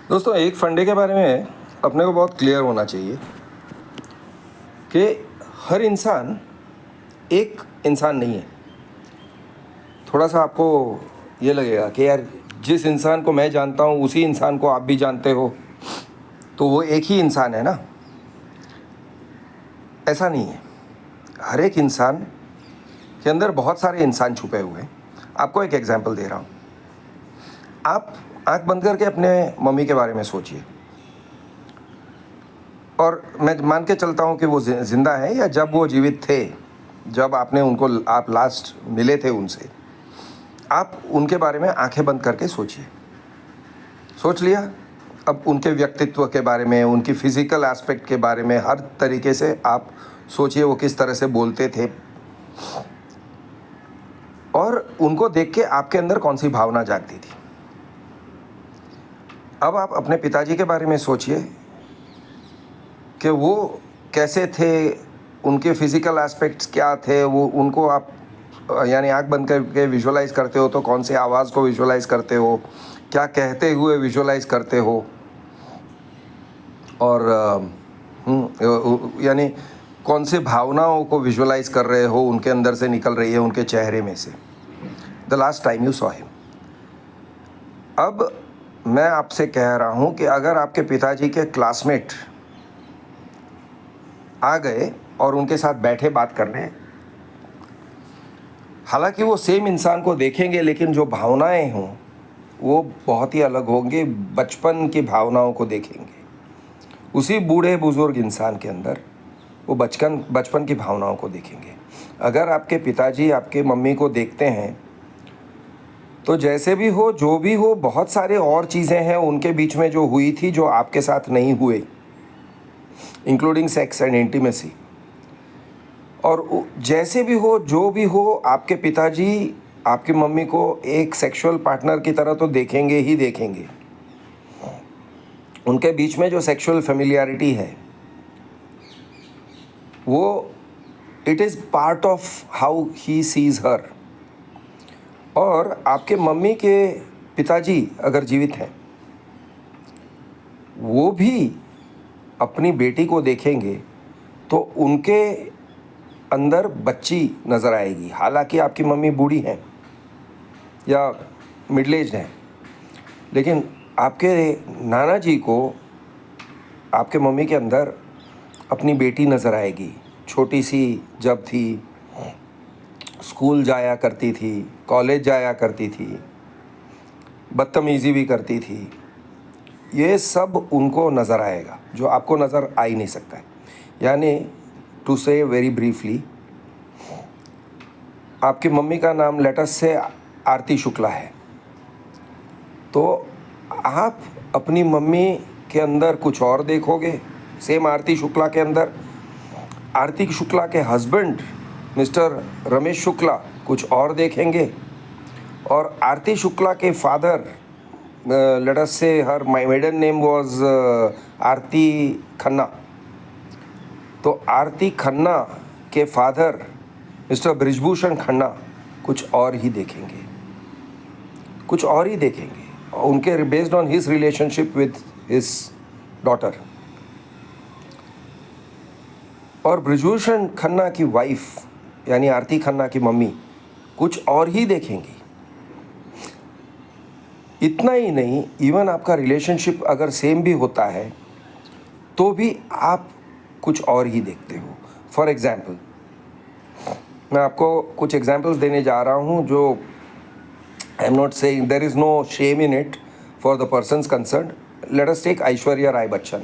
दोस्तों, एक फंडे के बारे में अपने को बहुत क्लियर होना चाहिए कि हर इंसान एक इंसान नहीं है। थोड़ा सा आपको ये लगेगा कि यार जिस इंसान को मैं जानता हूँ उसी इंसान को आप भी जानते हो, तो वो एक ही इंसान है ना। ऐसा नहीं है। हर एक इंसान के अंदर बहुत सारे इंसान छुपे हुए हैं। आपको एक एग्जांपल दे रहा हूँ। आप आंख बंद करके अपने मम्मी के बारे में सोचिए, और मैं मान के चलता हूँ कि वो ज़िंदा है या जब वो जीवित थे, जब आप लास्ट मिले थे उनसे, आप उनके बारे में आंखें बंद करके सोचिए। सोच लिया? अब उनके व्यक्तित्व के बारे में, उनकी फ़िज़िकल एस्पेक्ट के बारे में, हर तरीके से आप सोचिए वो किस तरह से बोलते थे, और उनको देख के आपके अंदर कौन सी भावना जागती थी। अब आप अपने पिताजी के बारे में सोचिए कि वो कैसे थे, उनके फ़िज़िकल एस्पेक्ट्स क्या थे, वो उनको आप यानी आँख बंद करके विजुअलाइज़ करते हो तो कौन से आवाज़ को विजुअलाइज़ करते हो, क्या कहते हुए विजुअलाइज़ करते हो, और यानी कौन से भावनाओं को विजुअलाइज़ कर रहे हो, उनके अंदर से निकल रही है उनके चेहरे में से, the last time you saw him. अब मैं आपसे कह रहा हूँ कि अगर आपके पिताजी के क्लासमेट आ गए और उनके साथ बैठे बात करने, हालांकि वो सेम इंसान को देखेंगे लेकिन जो भावनाएं हों वो बहुत ही अलग होंगी। बचपन की भावनाओं को देखेंगे, उसी बूढ़े बुजुर्ग इंसान के अंदर वो बचपन की भावनाओं को देखेंगे। अगर आपके पिताजी आपके मम्मी को देखते हैं तो जैसे भी हो, जो भी हो, बहुत सारे और चीज़ें हैं उनके बीच में जो हुई थी जो आपके साथ नहीं हुए, इंक्लूडिंग सेक्स एंड इंटीमेसी। और जैसे भी हो, जो भी हो, आपके पिताजी आपकी मम्मी को एक सेक्सुअल पार्टनर की तरह तो देखेंगे ही देखेंगे। उनके बीच में जो सेक्सुअल फेमिलियरिटी है वो it is part of how he sees हर। और आपके मम्मी के पिताजी अगर जीवित हैं, वो भी अपनी बेटी को देखेंगे तो उनके अंदर बच्ची नज़र आएगी। हालांकि आपकी मम्मी बूढ़ी हैं या मिडिल एज हैं, लेकिन आपके नाना जी को आपके मम्मी के अंदर अपनी बेटी नज़र आएगी। छोटी सी जब थी, स्कूल जाया करती थी, कॉलेज जाया करती थी, बदतमीज़ी भी करती थी, ये सब उनको नज़र आएगा जो आपको नज़र आ ही नहीं सकता है। यानी टू से वेरी ब्रीफली, आपकी मम्मी का नाम लेटस से आरती शुक्ला है, तो आप अपनी मम्मी के अंदर कुछ और देखोगे। सेम आरती शुक्ला के अंदर आरती शुक्ला के हस्बैंड मिस्टर रमेश शुक्ला कुछ और देखेंगे, और आरती शुक्ला के फादर, लेट अस से हर मेडन नेम वाज आरती खन्ना, तो आरती खन्ना के फादर मिस्टर ब्रिजभूषण खन्ना कुछ और ही देखेंगे, कुछ और ही देखेंगे, उनके based on his relationship with his daughter. और ब्रिजभूषण खन्ना की वाइफ यानी आरती खन्ना की मम्मी कुछ और ही देखेंगी। इतना ही नहीं, इवन आपका रिलेशनशिप अगर सेम भी होता है तो भी आप कुछ और ही देखते हो। फॉर एग्ज़ाम्पल, मैं आपको कुछ एग्जांपल्स देने जा रहा हूँ जो I am not saying, there is no shame in it for the persons concerned. Let us take Aishwarya Rai Bachchan.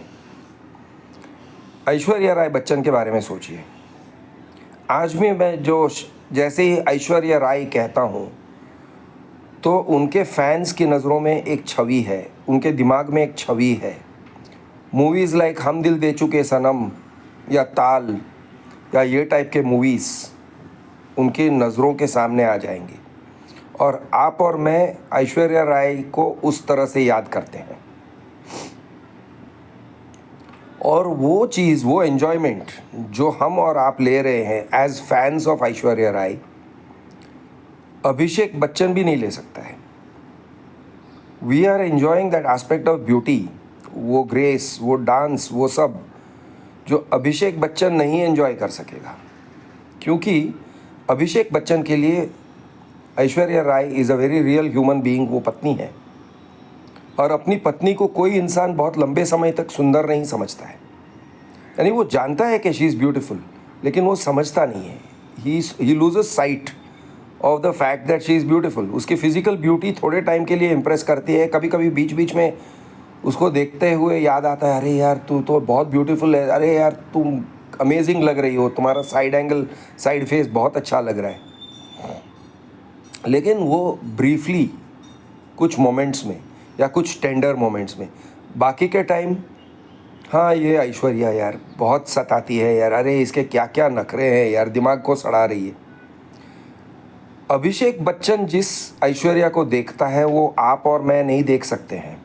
Aishwarya Rai Bachchan के बारे में सोचिए। आज भी मैं जैसे ही ऐश्वर्या राय कहता हूँ तो उनके फैंस की नज़रों में एक छवि है, उनके दिमाग में एक छवि है। मूवीज़ लाइक हम दिल दे चुके सनम या ताल या ये टाइप के मूवीज़ उनकी नज़रों के सामने आ जाएंगी, और आप और मैं ऐश्वर्या राय को उस तरह से याद करते हैं। और वो चीज़, वो एन्जॉयमेंट जो हम और आप ले रहे हैं as fans of Aishwarya Rai, Abhishek Bachchan भी नहीं ले सकता है। We are enjoying that aspect of beauty, वो ग्रेस, वो डांस, वो सब जो अभिषेक बच्चन नहीं एंजॉय कर सकेगा, क्योंकि अभिषेक बच्चन के लिए Aishwarya Rai is a very real human being, वो पत्नी है, और अपनी पत्नी को कोई इंसान बहुत लंबे समय तक सुंदर नहीं समझता है। यानी वो जानता है कि शी इज़ ब्यूटीफुल, लेकिन वो समझता नहीं है, ही loses site of the fact that she is beautiful. उसकी फिजिकल ब्यूटी थोड़े टाइम के लिए इम्प्रेस करती है, कभी कभी बीच बीच में उसको देखते हुए याद आता है, अरे यार तू तो बहुत ब्यूटीफुल है, अरे यार तुम अमेजिंग लग रही हो, तुम्हारा साइड एंगल, साइड फेस बहुत अच्छा लग रहा है। लेकिन वो ब्रीफली कुछ मोमेंट्स में या कुछ टेंडर मोमेंट्स में, बाकी के टाइम हाँ ये ऐश्वर्या यार बहुत सताती है यार, अरे इसके क्या क्या नखरे हैं यार, दिमाग को सड़ा रही है। अभिषेक बच्चन जिस ऐश्वर्या को देखता है वो आप और मैं नहीं देख सकते हैं,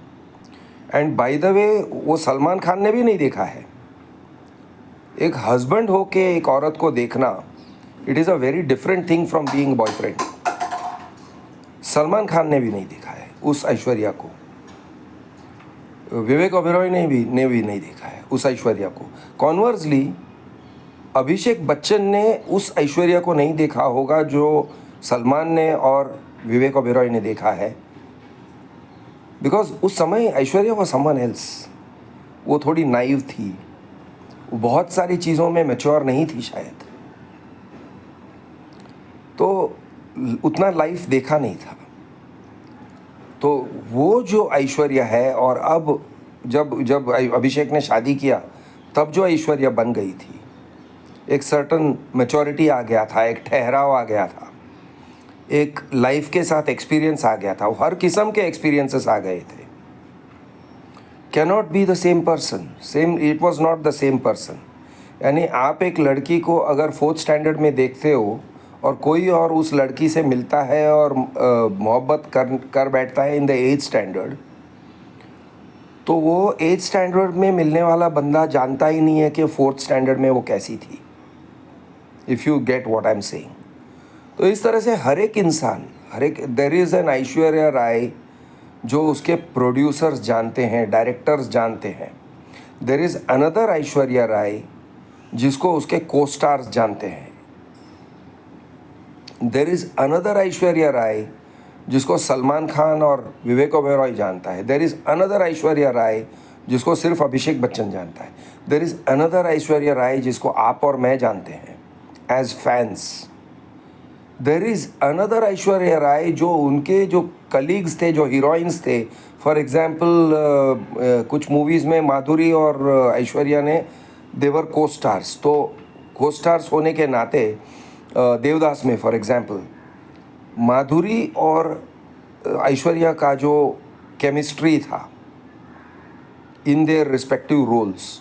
एंड बाय द वे वो सलमान खान ने भी नहीं देखा है। एक हस्बैंड हो के एक औरत को देखना, it is a very different thing from being boyfriend. Salman Khan ने भी नहीं देखा है उस ऐश्वर्या को, विवेक ओबेरॉय ने भी नहीं देखा है उस ऐश्वर्या को। कॉन्वर्सली अभिषेक बच्चन ने उस ऐश्वर्या को नहीं देखा होगा जो सलमान ने और विवेक ओबेरॉय ने देखा है, बिकॉज उस समय ऐश्वर्या वो समवन एल्स, वो थोड़ी नाइव थी, वो बहुत सारी चीज़ों में मैच्योर नहीं थी शायद, तो उतना लाइफ देखा नहीं था। तो वो जो ऐश्वर्या है, और अब जब जब अभिषेक ने शादी किया तब जो ऐश्वर्या बन गई थी, एक सर्टन मैच्योरिटी आ गया था, एक ठहराव आ गया था, एक लाइफ के साथ एक्सपीरियंस आ गया था, हर किस्म के एक्सपीरियंसेस आ गए थे। Cannot be the same person, it was not the same person. यानी आप एक लड़की को अगर 4th स्टैंडर्ड में देखते हो और कोई और उस लड़की से मिलता है और मोहब्बत कर बैठता है इन द 8th स्टैंडर्ड, तो वो 8th स्टैंडर्ड में मिलने वाला बंदा जानता ही नहीं है कि 4th स्टैंडर्ड में वो कैसी थी, if you get what I am saying. तो इस तरह से हर एक इंसान, there is an Aishwarya Rai जो उसके प्रोड्यूसर्स जानते हैं, डायरेक्टर्स जानते हैं। There is another Aishwarya Rai जिसको उसके को स्टार्स जानते हैं। There is another Aishwarya Rai जिसको सलमान खान और विवेक ओबेरॉय जानता है। There is another Aishwarya Rai जिसको सिर्फ अभिषेक बच्चन जानता है। There is another Aishwarya Rai जिसको आप और मैं जानते हैं as fans. There is another Aishwarya Rai जो उनके जो कलीग्स थे, जो हीरोइंस थे। फॉर एग्जाम्पल कुछ मूवीज़ में माधुरी और ऐश्वर्या ने देवर को स्टार्स, तो को स्टार्स होने के नाते देवदास में फॉर एग्जाम्पल माधुरी और ऐश्वर्या का जो केमिस्ट्री था इन देयर रिस्पेक्टिव रोल्स,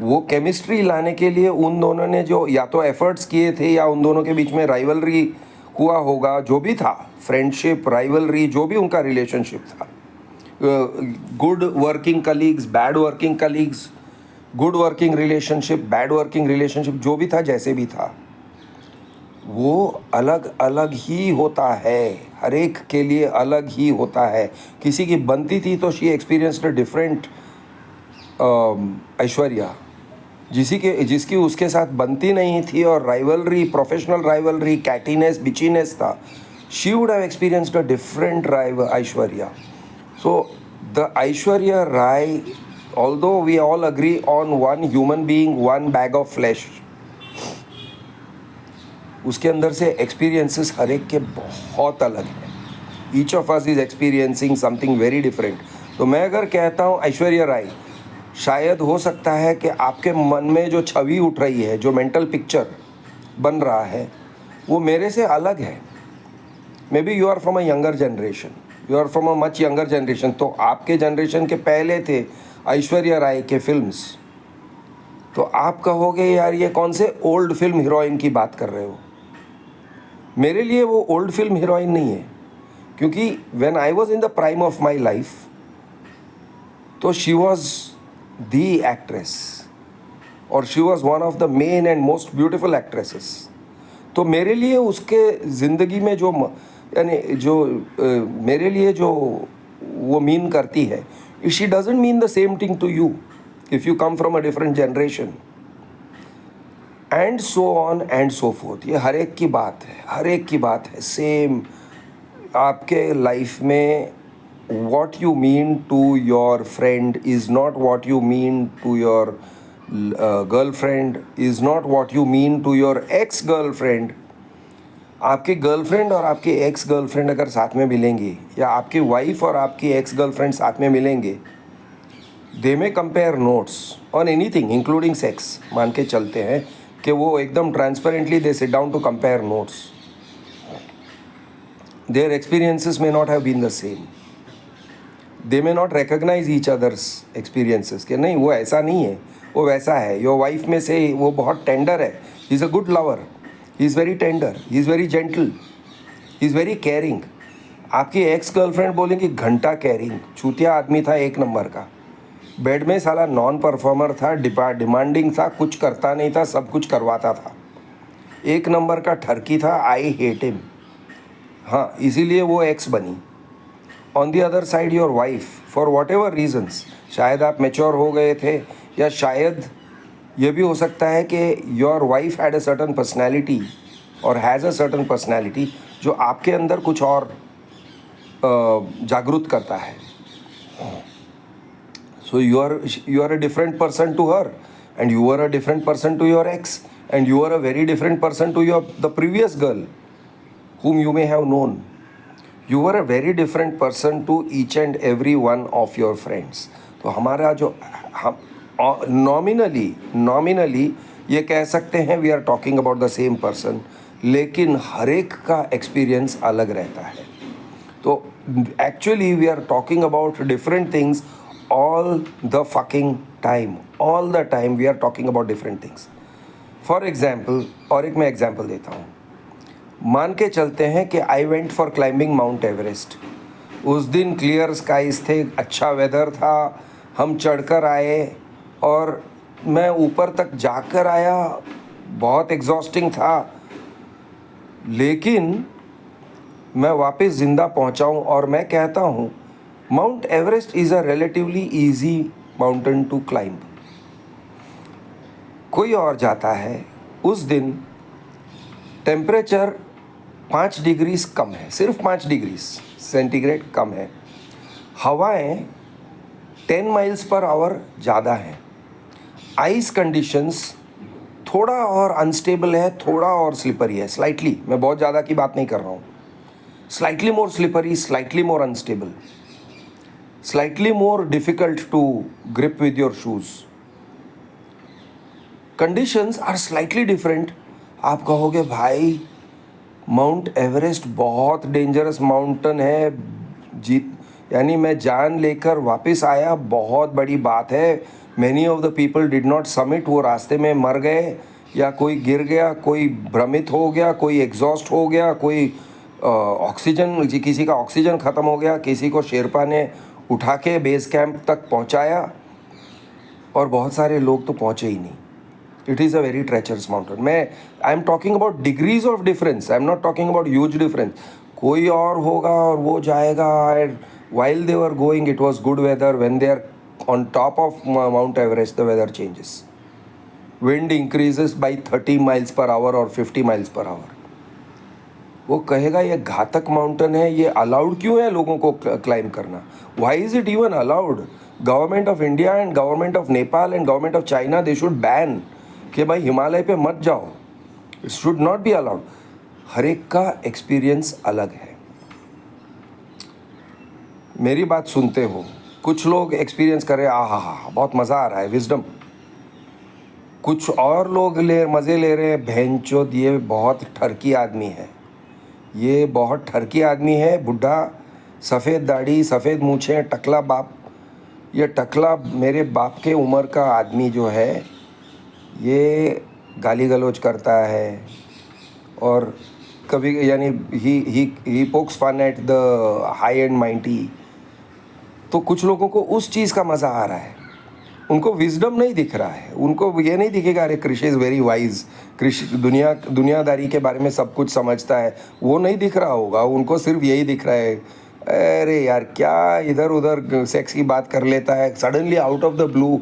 वो केमिस्ट्री लाने के लिए उन दोनों ने जो या तो एफर्ट्स किए थे या उन दोनों के बीच में राइवलरी हुआ होगा, जो भी था, फ्रेंडशिप, राइवलरी, जो भी उनका रिलेशनशिप था, good working colleagues, bad working colleagues, good working relationship, bad working relationship, जो भी था, जैसे भी था, वो अलग अलग ही होता है, हर एक के लिए अलग ही होता है। किसी की बनती थी तो शी एक्सपीरियंस्ड डिफरेंट ऐश्वर्या, जिसकी उसके साथ बनती नहीं थी और rivalry, professional rivalry, cattiness, bitchiness था, she would have experienced a different Aishwarya. So the Aishwarya Rai, although we all agree on one human being, one bag of flesh, उसके अंदर से एक्सपीरियंसेस हर एक के बहुत अलग हैं। Each of us is experiencing something very different. तो मैं अगर कहता हूँ ऐश्वर्या राय, शायद हो सकता है कि आपके मन में जो छवि उठ रही है, जो मेंटल पिक्चर बन रहा है, वो मेरे से अलग है। Maybe you are from a younger generation, you are from a much younger generation, तो आपके जनरेशन के पहले थे ऐश्वर्या राय के फिल्म्स, तो आप कहोगे यार ये कौन से ओल्ड फिल्म हीरोइन की बात कर रहे हो। मेरे लिए वो ओल्ड फिल्म हीरोइन नहीं है, क्योंकि when I was in the prime of my life, तो शी वाज द एक्ट्रेस और she was one of the main and most beautiful actresses. तो मेरे लिए उसके ज़िंदगी में जो यानी जो मेरे लिए जो वो मीन करती है, she doesn't mean the same thing to you if you come from a different generation, and so on and so forth. ये हर एक की बात है, हर एक की बात है सेम। आपके लाइफ में what you mean to your friend is not what you mean to your girlfriend, is not what you mean to your ex girlfriend। आपकी गर्लफ्रेंड और आपकी एक्स गर्लफ्रेंड अगर साथ में मिलेंगी, या आपकी वाइफ और आपकी एक्स गर्लफ्रेंड साथ में मिलेंगे, they may compare notes on anything including sex. मान के चलते हैं कि वो एकदम transparently they sit down to compare notes, their experiences may not have been the same, they may not recognise each other's experiences कि नहीं वो ऐसा नहीं है, वो वैसा है। योर वाइफ में से वो बहुत टेंडर है, he is a good lover, he is very tender, he is very gentle, he is very caring. आपकी एक्स गर्लफ्रेंड बोलेंगी घंटा केयरिंग, चूतिया आदमी था एक नंबर का, बेड में साला नॉन परफॉर्मर था, डिमांडिंग था, कुछ करता नहीं था, सब कुछ करवाता था, एक नंबर का ठरकी था, आई हेट हिम। हाँ, इसीलिए वो एक्स बनी। On the other side your wife, for whatever reasons, शायद आप मेच्योर हो गए थे, या शायद ये भी हो सकता है कि your wife had a certain personality और हैज़ अ सर्टन पर्सनैलिटी जो आपके अंदर कुछ और जागरूक करता है। So you are a different person to her, and you are a different person to your ex, and you are a very different person to your the previous girl whom you may have known. You were a very different person to each and every one of your friends. तो हमारा जो हम nominally ये कह सकते हैं we are talking about the same person, लेकिन हर एक का एक्सपीरियंस अलग रहता है। तो actually we are talking about different things all the fucking time, all the time we are talking about different things. For example, और एक मैं एग्जाम्पल देता हूँ। मान के चलते हैं कि I went for climbing mount Everest. उस दिन क्लियर स्काइज थे, अच्छा वेदर था, हम चढ़कर आए और मैं ऊपर तक जाकर आया, बहुत एग्जॉस्टिंग था, लेकिन मैं वापस ज़िंदा पहुंचा हूं और मैं कहता हूं Mount Everest is a relatively easy mountain to climb. कोई और जाता है, उस दिन टेम्परेचर 5 डिग्रीज कम है, सिर्फ 5 डिग्रीज सेंटीग्रेड कम है, हवाएं 10 माइल्स पर आवर ज़्यादा हैं, आइस कंडीशंस थोड़ा और अनस्टेबल है, थोड़ा और स्लिपरी है, स्लाइटली, मैं बहुत ज़्यादा की बात नहीं कर रहा हूँ, slightly more slippery, slightly more unstable, slightly more difficult to grip with your shoes, conditions are slightly different. आप कहोगे भाई माउंट एवरेस्ट बहुत डेंजरस माउंटेन है, जीत यानी मैं जान लेकर वापस आया, बहुत बड़ी बात है। Many of the people did not summit, वो रास्ते में मर गए, या कोई गिर गया, कोई भ्रमित हो गया, कोई एग्जॉस्ट हो गया, कोई ऑक्सीजन, किसी का ऑक्सीजन ख़त्म हो गया, किसी को शेरपा ने उठा के बेस कैंप तक पहुंचाया, और बहुत सारे लोग तो पहुंचे ही नहीं। It is a very treacherous mountain. I am talking about degrees of difference. I am not talking about huge difference. कोई और होगा और वो जाएगा, and while they were going it was good weather. When they are on top of Mount Everest, the weather changes. Wind increases by 30 miles per hour or 50 miles per hour. वो कहेगा ये घातक माउंटेन है, ये allowed क्यों है लोगों को क्लाइम करना? Why is it even allowed? Government of India and Government of Nepal and Government of China, they should ban कि भाई हिमालय पे मत जाओ, it should not be allowed. हर एक का एक्सपीरियंस अलग है। मेरी बात सुनते हो, कुछ लोग एक्सपीरियंस कर रहे हैं, आहा बहुत मज़ा आ रहा है, विजडम। कुछ और लोग मज़े ले रहे हैं, भैंचोद ये बहुत ठरकी आदमी है, ये बहुत ठरकी आदमी है, बुढ़ा, सफ़ेद दाढ़ी, सफ़ेद मूछें, टकला बाप। ये टकला मेरे बाप के उम्र का आदमी जो है, ये गाली गलौज करता है, और कभी यानी he pokes fun at the high and mighty. तो कुछ लोगों को उस चीज़ का मज़ा आ रहा है, उनको विजडम नहीं दिख रहा है, उनको ये नहीं दिखेगा अरे कृष इज़ वेरी वाइज, कृष दुनियादारी के बारे में सब कुछ समझता है, वो नहीं दिख रहा होगा, उनको सिर्फ यही दिख रहा है अरे यार क्या इधर उधर सेक्स की बात कर लेता है, suddenly out of the blue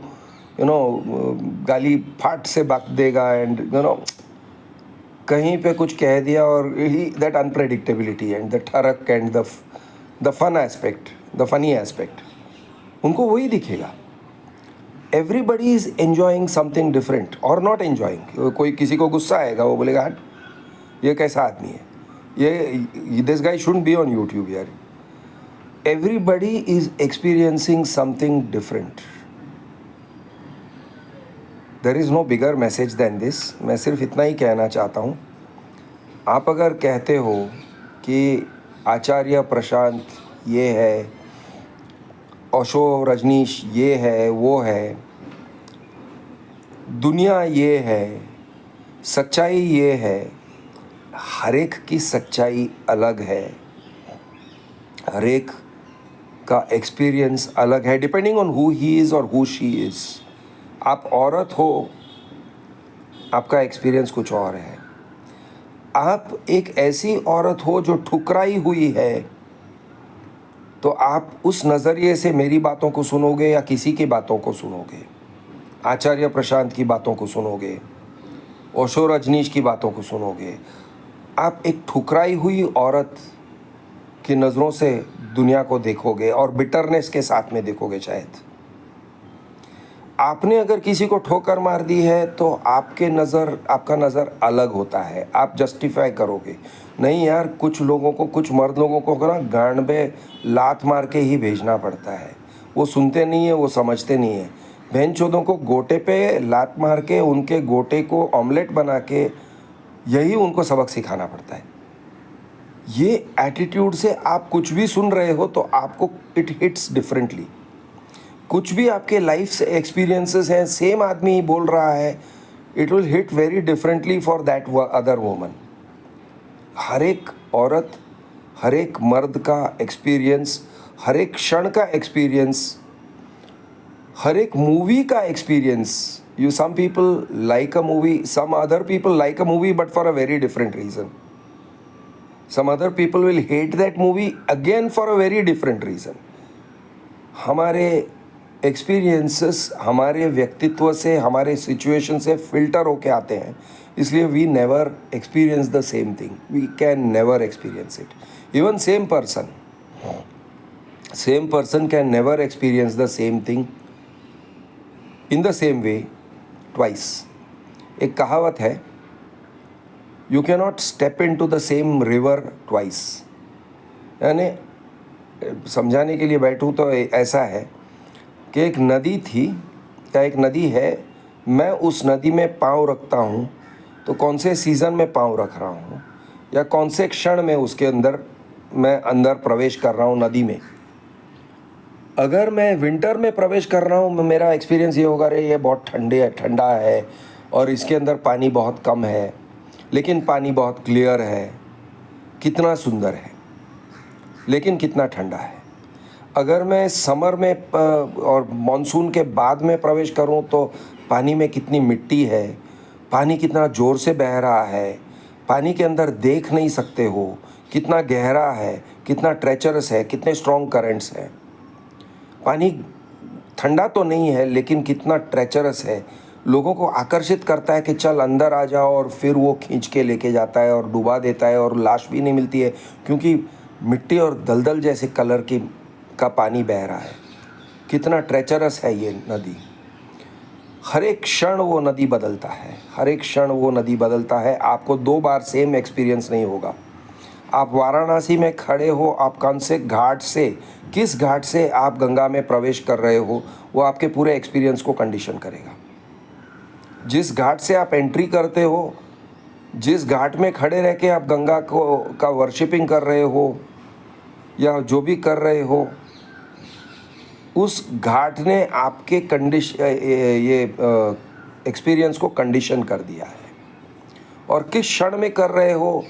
गाली फाट से बक देगा, एंड कहीं पे कुछ कह दिया, और ही दैट अनप्रेडिक्टेबिलिटी एंड द ठरक and the fun aspect, the funny aspect, उनको वही दिखेगा. Everybody is enjoying something different और नॉट एन्जॉइंग. कोई किसी को गुस्सा आएगा, वो बोलेगा हट ये कैसा आदमी है, ये this guy shouldn't be on YouTube यार. Everybody is experiencing something different. There is no bigger message than this. मैं सिर्फ इतना ही कहना चाहता हूँ, आप अगर कहते हो कि आचार्य प्रशांत ये है, ओशो रजनीश ये है, वो है, दुनिया ये है, सच्चाई ये है, हर एक की सच्चाई अलग है, हर एक का एक्सपीरियंस अलग है, depending on who he is और हु शी इज़. आप औरत हो, आपका एक्सपीरियंस कुछ और है. आप एक ऐसी औरत हो जो ठुकराई हुई है, तो आप उस नज़रिए से मेरी बातों को सुनोगे या किसी की बातों को सुनोगे, आचार्य प्रशांत की बातों को सुनोगे, ओशो रजनीश की बातों को सुनोगे. आप एक ठुकराई हुई औरत की नज़रों से दुनिया को देखोगे और बिटरनेस के साथ में देखोगे. शायद आपने अगर किसी को ठोकर मार दी है तो आपका नज़र अलग होता है. आप जस्टिफाई करोगे, नहीं यार कुछ लोगों को, कुछ मर्द लोगों को ना गांड में लात मार के ही भेजना पड़ता है. वो सुनते नहीं है, वो समझते नहीं है. बहन चोदों को गोटे पे लात मार के उनके गोटे को ऑमलेट बना के यही उनको सबक सिखाना पड़ता है. ये एटीट्यूड से आप कुछ भी सुन रहे हो तो आपको इट हिट्स डिफरेंटली. कुछ भी आपके लाइफ से एक्सपीरियंसेस हैं, सेम आदमी ही बोल रहा है, it will hit very differently for that other woman. हर एक औरत, हर एक मर्द का एक्सपीरियंस, हर एक क्षण का एक्सपीरियंस, हर एक मूवी का experience. Some people like a movie, some other people like a movie but for a very different reason. Some other people will hate that movie again for a very different reason. हमारे experiences हमारे व्यक्तित्व से, हमारे situation से filter होके आते हैं, इसलिए we never experience the same thing. We can never experience it. Even same person can never experience the same thing in the same way twice. एक कहावत है, you cannot step into the same river twice. यानी समझाने के लिए बैठूँ तो ऐसा है कि एक नदी थी या एक नदी है, मैं उस नदी में पाँव रखता हूँ तो कौन से सीज़न में पाँव रख रहा हूँ या कौन से क्षण में उसके अंदर मैं अंदर प्रवेश कर रहा हूँ नदी में. अगर मैं विंटर में प्रवेश कर रहा हूँ, मेरा एक्सपीरियंस ये होगा, रे ये बहुत ठंडा है और इसके अंदर पानी बहुत कम है, लेकिन पानी बहुत क्लियर है, कितना सुंदर है, लेकिन कितना ठंडा है. अगर मैं समर में और मॉनसून के बाद में प्रवेश करूं तो पानी में कितनी मिट्टी है, पानी कितना ज़ोर से बह रहा है, पानी के अंदर देख नहीं सकते हो, कितना गहरा है, कितना ट्रेचरस है, कितने स्ट्रॉन्ग करंट्स हैं. पानी ठंडा तो नहीं है लेकिन कितना ट्रेचरस है, लोगों को आकर्षित करता है कि चल अंदर आ जाओ, और फिर वो खींच के लेके जाता है और डुबा देता है और लाश भी नहीं मिलती है, क्योंकि मिट्टी और दलदल जैसे कलर का पानी बह रहा है. कितना ट्रेचरस है ये नदी. हर एक क्षण वो नदी बदलता है, हर एक क्षण वो नदी बदलता है. आपको 2 बार सेम एक्सपीरियंस नहीं होगा. आप वाराणसी में खड़े हो, आप कौन से घाट से, किस घाट से आप गंगा में प्रवेश कर रहे हो, वो आपके पूरे एक्सपीरियंस को कंडीशन करेगा. जिस घाट से आप एंट्री करते हो, जिस घाट में खड़े रह के आप गंगा का वर्शिपिंग कर रहे हो या जो भी कर रहे हो, उस घाट ने आपके एक्सपीरियंस को कंडीशन कर दिया है. और किस क्षण में कर रहे हो,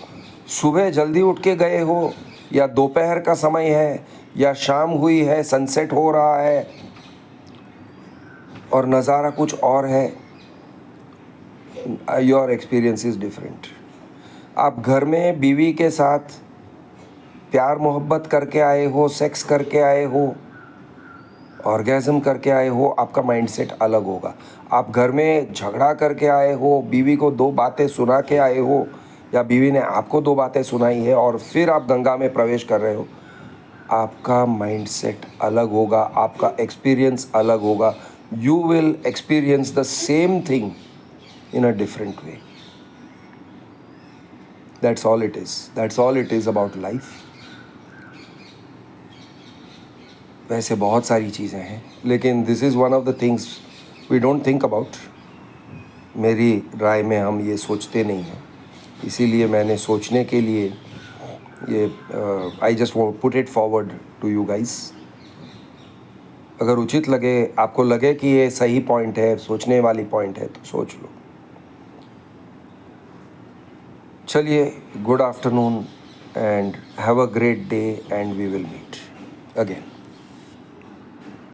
सुबह जल्दी उठ के गए हो या दोपहर का समय है या शाम हुई है, सनसेट हो रहा है और नज़ारा कुछ और है, योर एक्सपीरियंस इज़ डिफरेंट. आप घर में बीवी के साथ प्यार मोहब्बत करके आए हो, सेक्स करके आए हो, ऑर्गेज़म करके आए हो, आपका माइंडसेट अलग होगा। आप घर में झगड़ा करके आए हो, बीवी को 2 बातें सुना के आए हो या बीवी ने आपको 2 बातें सुनाई है और फिर आप गंगा में प्रवेश कर रहे हो, आपका माइंडसेट अलग होगा, आपका एक्सपीरियंस अलग होगा। You will experience the same thing in a different way. That's all it is, that's all it is about life. वैसे बहुत सारी चीज़ें हैं, लेकिन this is one of the things we don't think about. मेरी राय में हम ये सोचते नहीं हैं, इसीलिए मैंने सोचने के लिए ये I just put it forward to you guys. अगर उचित लगे, आपको लगे कि ये सही पॉइंट है, सोचने वाली पॉइंट है, तो सोच लो। चलिए, good afternoon and have a great day and we will meet again.